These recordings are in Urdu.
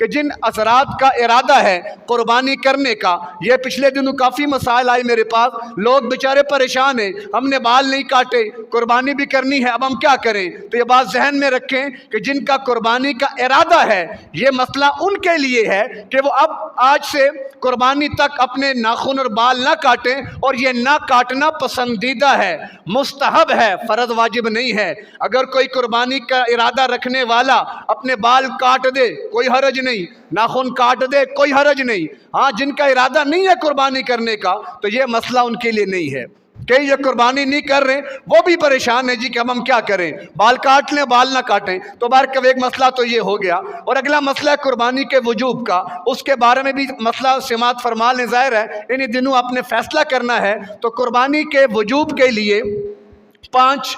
کہ جن حضرات کا ارادہ ہے قربانی کرنے کا، یہ پچھلے دنوں کافی مسائل آئے میرے پاس، لوگ بیچارے پریشان ہیں، ہم نے بال نہیں کاٹے، قربانی بھی کرنی ہے، اب ہم کیا کریں؟ تو یہ بات ذہن میں رکھیں کہ جن کا قربانی کا ارادہ ہے، یہ مسئلہ ان کے لیے ہے کہ وہ اب آج سے قربانی تک اپنے ناخن اور بال نہ کاٹیں، اور یہ نہ کاٹنا پسندیدہ ہے، مستحب ہے، فرض واجب نہیں ہے۔ اگر کوئی قربانی کا ارادہ رکھنے والا اپنے بال کاٹ دے کوئی حرج نہیں، ناخن کاٹ دے کوئی حرج نہیں۔ ہاں، جن کا ارادہ نہیں ہے قربانی کرنے کا تو یہ مسئلہ ان کے لیے نہیں ہے کہ یہ قربانی نہیں کر رہے، وہ بھی پریشان ہے جی کہ ہم کیا کریں، بال کاٹ لیں بال نہ کاٹیں۔ تو بہرکیف ایک مسئلہ تو یہ ہو گیا، اور اگلا مسئلہ ہے قربانی کے وجوب کا، اس کے بارے میں بھی مسئلہ سماعت فرما لیں، ظاہر ہے انہی دنوں آپ نے فیصلہ کرنا ہے۔ تو قربانی کے وجوب کے لیے 5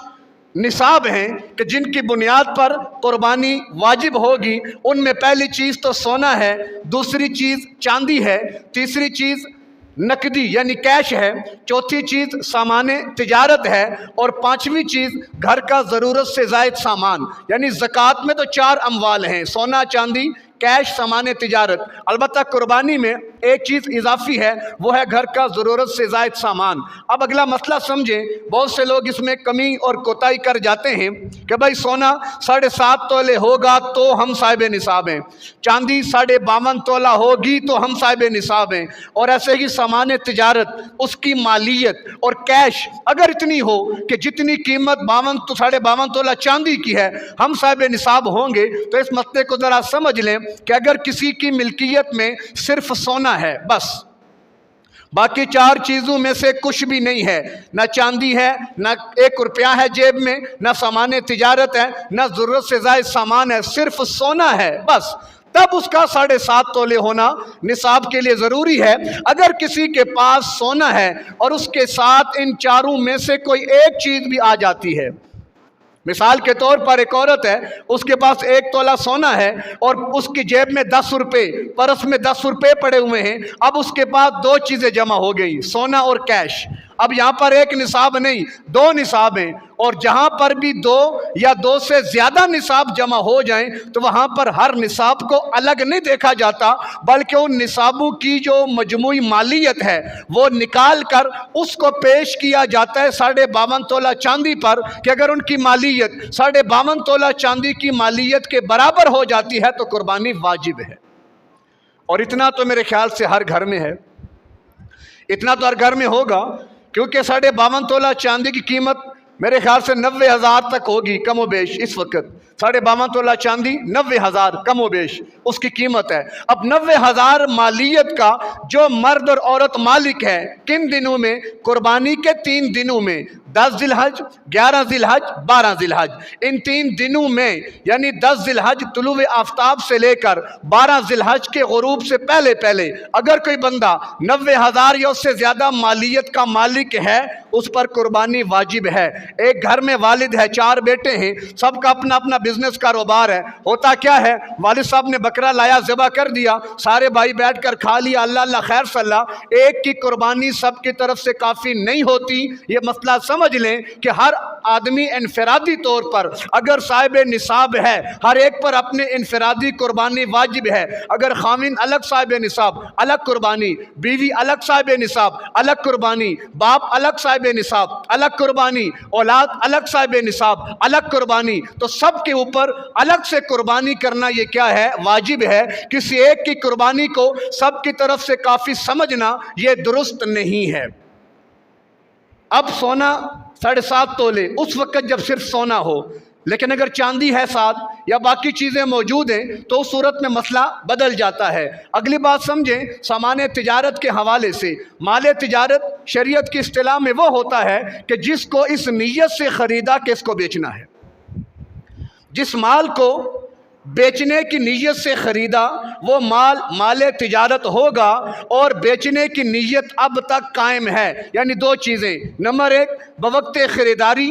نصاب ہیں کہ جن کی بنیاد پر قربانی واجب ہوگی۔ ان میں پہلی چیز تو سونا ہے، دوسری چیز چاندی ہے، تیسری چیز نقدی یعنی کیش ہے، چوتھی چیز سامان تجارت ہے، اور 5ویں چیز گھر کا ضرورت سے زائد سامان۔ یعنی زکوٰۃ میں تو 4 اموال ہیں، سونا، چاندی، کیش، سامان تجارت۔ البتہ قربانی میں ایک چیز اضافی ہے، وہ ہے گھر کا ضرورت سے زائد سامان۔ اب اگلا مسئلہ سمجھیں، بہت سے لوگ اس میں کمی اور کوتاہی کر جاتے ہیں کہ بھائی سونا 7.5 تولے ہوگا تو ہم صاحب نصاب ہیں، چاندی 52.5 تولہ ہوگی تو ہم صاحب نصاب ہیں، اور ایسے ہی سامان تجارت، اس کی مالیت اور کیش اگر اتنی ہو کہ جتنی قیمت 52.5 تولہ چاندی کی ہے ہم صاحب نصاب ہوں گے۔ تو اس مسئلے کو ذرا سمجھ لیں کہ اگر کسی کی ملکیت میں صرف سونا ہے، بس باقی 4 چیزوں میں سے کچھ بھی نہیں ہے، نہ چاندی ہے، نہ 1 روپیہ ہے جیب میں، نہ سامان تجارت ہے، نہ ضرورت سے زائد سامان ہے، صرف سونا ہے بس، تب اس کا 7.5 تولے ہونا نصاب کے لیے ضروری ہے۔ اگر کسی کے پاس سونا ہے اور اس کے ساتھ ان 4 میں سے کوئی ایک چیز بھی آ جاتی ہے، مثال کے طور پر ایک عورت ہے، اس کے پاس 1 تولہ سونا ہے اور اس کی جیب میں 10 روپے، پرس میں 10 روپے پڑے ہوئے ہیں، اب اس کے پاس 2 چیزیں جمع ہو گئی، سونا اور کیش۔ اب یہاں پر 1 نصاب نہیں، 2 نصاب ہیں، اور جہاں پر بھی 2 یا 2 سے زیادہ نصاب جمع ہو جائیں تو وہاں پر ہر نصاب کو الگ نہیں دیکھا جاتا، بلکہ ان نصابوں کی جو مجموعی مالیت ہے وہ نکال کر اس کو پیش کیا جاتا ہے 52.5 تولہ چاندی پر، کہ اگر ان کی مالیت 52.5 تولہ چاندی کی مالیت کے برابر ہو جاتی ہے تو قربانی واجب ہے۔ اور اتنا تو میرے خیال سے ہر گھر میں ہے، اتنا تو ہر گھر میں ہوگا، کیونکہ 52.5 تولہ چاندی کی قیمت میرے خیال سے 90,000 تک ہوگی کم و بیش۔ اس وقت 52.5 تولہ چاندی 90,000 کم و بیش اس کی قیمت ہے۔ اب 90,000 مالیت کا جو مرد اور عورت مالک ہے، کن دنوں میں؟ قربانی کے 3 دنوں میں، 10 ذی الحج، 11 ذی الحج، 12 ذی الحج۔ ان 3 دنوں میں یعنی 10 ذی الحج طلوع آفتاب سے لے کر 12 ذی الحج کے غروب سے پہلے پہلے اگر کوئی بندہ 90,000 یا اس سے زیادہ مالیت کا مالک ہے، اس پر قربانی واجب ہے۔ ایک گھر میں والد ہے، 4 بیٹے ہیں، سب کا اپنا اپنا بزنس کاروبار ہے، ہوتا کیا ہے، والد صاحب نے بکرا لایا، ذبح کر دیا، سارے بھائی بیٹھ کر کھا لیا، اللہ اللہ خیر صلی اللہ۔ ایک کی قربانی سب کی طرف سے کافی نہیں ہوتی۔ یہ مسئلہ سمجھ لیں کہ ہر آدمی انفرادی طور پر اگر صاحب نصاب ہے، ہر ایک پر اپنے انفرادی قربانی واجب ہے۔ اگر خاوند الگ صاحب نصاب الگ قربانی، بیوی الگ صاحب نصاب الگ قربانی، باپ الگ صاحب نصاب الگ قربانی، اولاد الگ صاحب نصاب الگ قربانی، تو سب کے اوپر الگ سے قربانی کرنا یہ کیا ہے؟ واجب ہے۔ کسی ایک کی قربانی کو سب کی طرف سے کافی سمجھنا یہ درست نہیں ہے۔ اب سونا 7.5 تولے اس وقت جب صرف سونا ہو، لیکن اگر چاندی ہے ساتھ یا باقی چیزیں موجود ہیں تو اس صورت میں مسئلہ بدل جاتا ہے۔ اگلی بات سمجھیں، سامان تجارت کے حوالے سے، مال تجارت شریعت کی اصطلاح میں وہ ہوتا ہے کہ جس کو اس نیت سے خریدا کہ اس کو بیچنا ہے۔ جس مال کو بیچنے کی نیت سے خریدا وہ مال تجارت ہوگا، اور بیچنے کی نیت اب تک قائم ہے۔ یعنی 2 چیزیں، نمبر 1 بوقت خریداری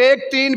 1 3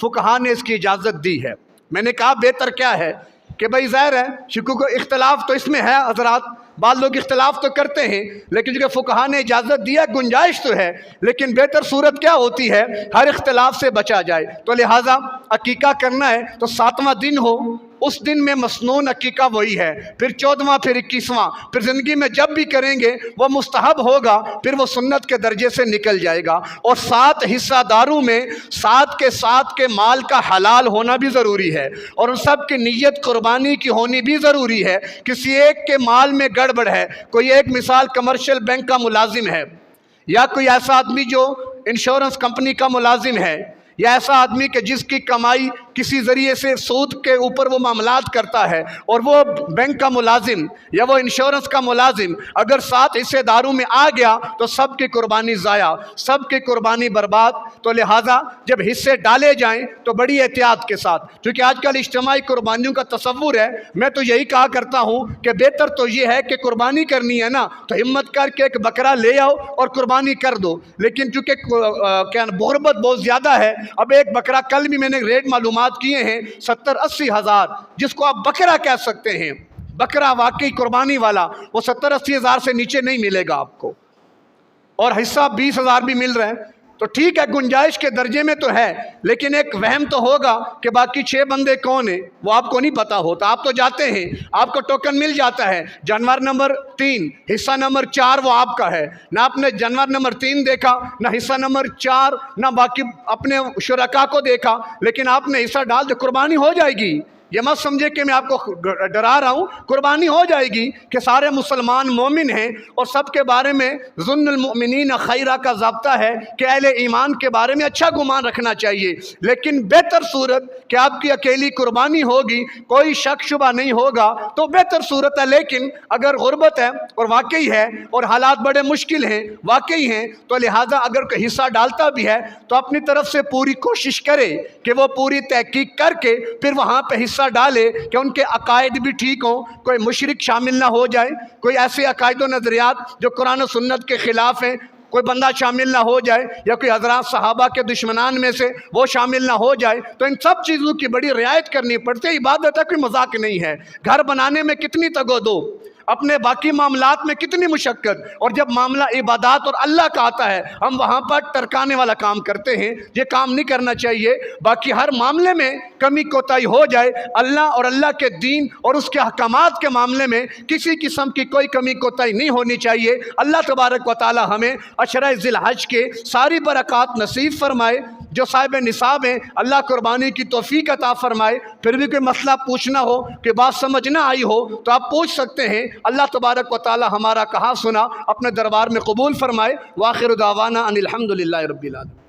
فقہا نے اس کی اجازت دی ہے۔ میں نے کہا بہتر کیا ہے کہ بھائی ظاہر ہے شکوک و اختلاف تو اس میں ہے حضرات، بعض لوگ اختلاف تو کرتے ہیں، لیکن جو کہ فقہا نے اجازت دیا گنجائش تو ہے، لیکن بہتر صورت کیا ہوتی ہے ہر اختلاف سے بچا جائے۔ تو لہٰذا عقیقہ کرنا ہے تو 7واں دن ہو، اس دن میں مسنون عقیقہ وہی ہے، پھر 14واں، پھر 21واں، پھر زندگی میں جب بھی کریں گے وہ مستحب ہوگا، پھر وہ سنت کے درجے سے نکل جائے گا۔ اور 7 حصہ داروں میں 7 کے مال کا حلال ہونا بھی ضروری ہے، اور ان سب کی نیت قربانی کی ہونی بھی ضروری ہے۔ کسی ایک کے مال میں گڑبڑ ہے، کوئی ایک مثال کمرشل بینک کا ملازم ہے، یا کوئی ایسا آدمی جو انشورنس کمپنی کا ملازم ہے، یا ایسا آدمی کہ جس کی کمائی کسی ذریعے سے سود کے اوپر وہ معاملات کرتا ہے، اور وہ بینک کا ملازم یا وہ انشورنس کا ملازم اگر 7 حصے داروں میں آ گیا تو سب کی قربانی ضائع، سب کی قربانی برباد۔ تو لہٰذا جب حصے ڈالے جائیں تو بڑی احتیاط کے ساتھ، کیونکہ آج کل اجتماعی قربانیوں کا تصور ہے، میں تو یہی کہا کرتا ہوں کہ بہتر تو یہ ہے کہ قربانی کرنی ہے نا تو ہمت کر کے ایک بکرا لے آؤ اور قربانی کر دو، لیکن چونکہ غربت بہت زیادہ ہے، اب ایک بکرا، کل بھی میں نے ریٹ معلومات کیے ہیں 70-80 ہزار، جس کو آپ بکرا کہہ سکتے ہیں، بکرا واقعی قربانی والا، وہ 70-80 ہزار سے نیچے نہیں ملے گا آپ کو، اور حصہ 20 ہزار بھی مل رہے ہیں۔ تو ٹھیک ہے گنجائش کے درجے میں تو ہے، لیکن ایک وہم تو ہوگا کہ باقی 6 بندے کون ہیں وہ آپ کو نہیں پتا ہوتا، آپ تو جاتے ہیں، آپ کو ٹوکن مل جاتا ہے، جانور نمبر 3 حصہ نمبر 4 وہ آپ کا ہے، نہ آپ نے جانور نمبر 3 دیکھا، نہ حصہ نمبر 4، نہ باقی اپنے شرکا کو دیکھا، لیکن آپ نے حصہ ڈال دیا، قربانی ہو جائے گی۔ یہ مت سمجھے کہ میں آپ کو ڈرا رہا ہوں، قربانی ہو جائے گی کہ سارے مسلمان مومن ہیں، اور سب کے بارے میں ظن المؤمنین خیرہ کا ضابطہ ہے کہ اہل ایمان کے بارے میں اچھا گمان رکھنا چاہیے، لیکن بہتر صورت کہ آپ کی اکیلی قربانی ہوگی، کوئی شک شبہ نہیں ہوگا تو بہتر صورت ہے۔ لیکن اگر غربت ہے اور واقعی ہے اور حالات بڑے مشکل ہیں واقعی ہیں، تو لہٰذا اگر کوئی حصہ ڈالتا بھی ہے تو اپنی طرف سے پوری کوشش کرے کہ وہ پوری تحقیق کر کے پھر وہاں پہ حصہ ڈالے کہ ان کے عقائد بھی ٹھیک ہوں، کوئی مشرک شامل نہ ہو جائے، کوئی ایسے عقائد و نظریات جو قرآن و سنت کے خلاف ہیں کوئی بندہ شامل نہ ہو جائے، یا کوئی حضرات صحابہ کے دشمنان میں سے وہ شامل نہ ہو جائے۔ تو ان سب چیزوں کی بڑی رعایت کرنی پڑتی ہے۔ عبادت ہے، کوئی مذاق نہیں ہے۔ گھر بنانے میں کتنی تگ و دو، اپنے باقی معاملات میں کتنی مشقت، اور جب معاملہ عبادات اور اللہ کا آتا ہے ہم وہاں پر ٹرکانے والا کام کرتے ہیں۔ یہ کام نہیں کرنا چاہیے۔ باقی ہر معاملے میں کمی کوتاہی ہو جائے، اللہ اور اللہ کے دین اور اس کے احکامات کے معاملے میں کسی قسم کی کوئی کمی کوتاہی نہیں ہونی چاہیے۔ اللہ تبارک و تعالی ہمیں عشرہ ذی الحج کے ساری برکات نصیب فرمائے۔ جو صاحب نصاب ہیں اللہ قربانی کی توفیق عطا فرمائے۔ پھر بھی کوئی مسئلہ پوچھنا ہو کہ بات سمجھ نہ آئی ہو تو آپ پوچھ سکتے ہیں۔ اللہ تبارک و تعالی ہمارا کہا سنا اپنے دربار میں قبول فرمائے۔ وآخر دعوانا ان الحمد للہ رب العالمین۔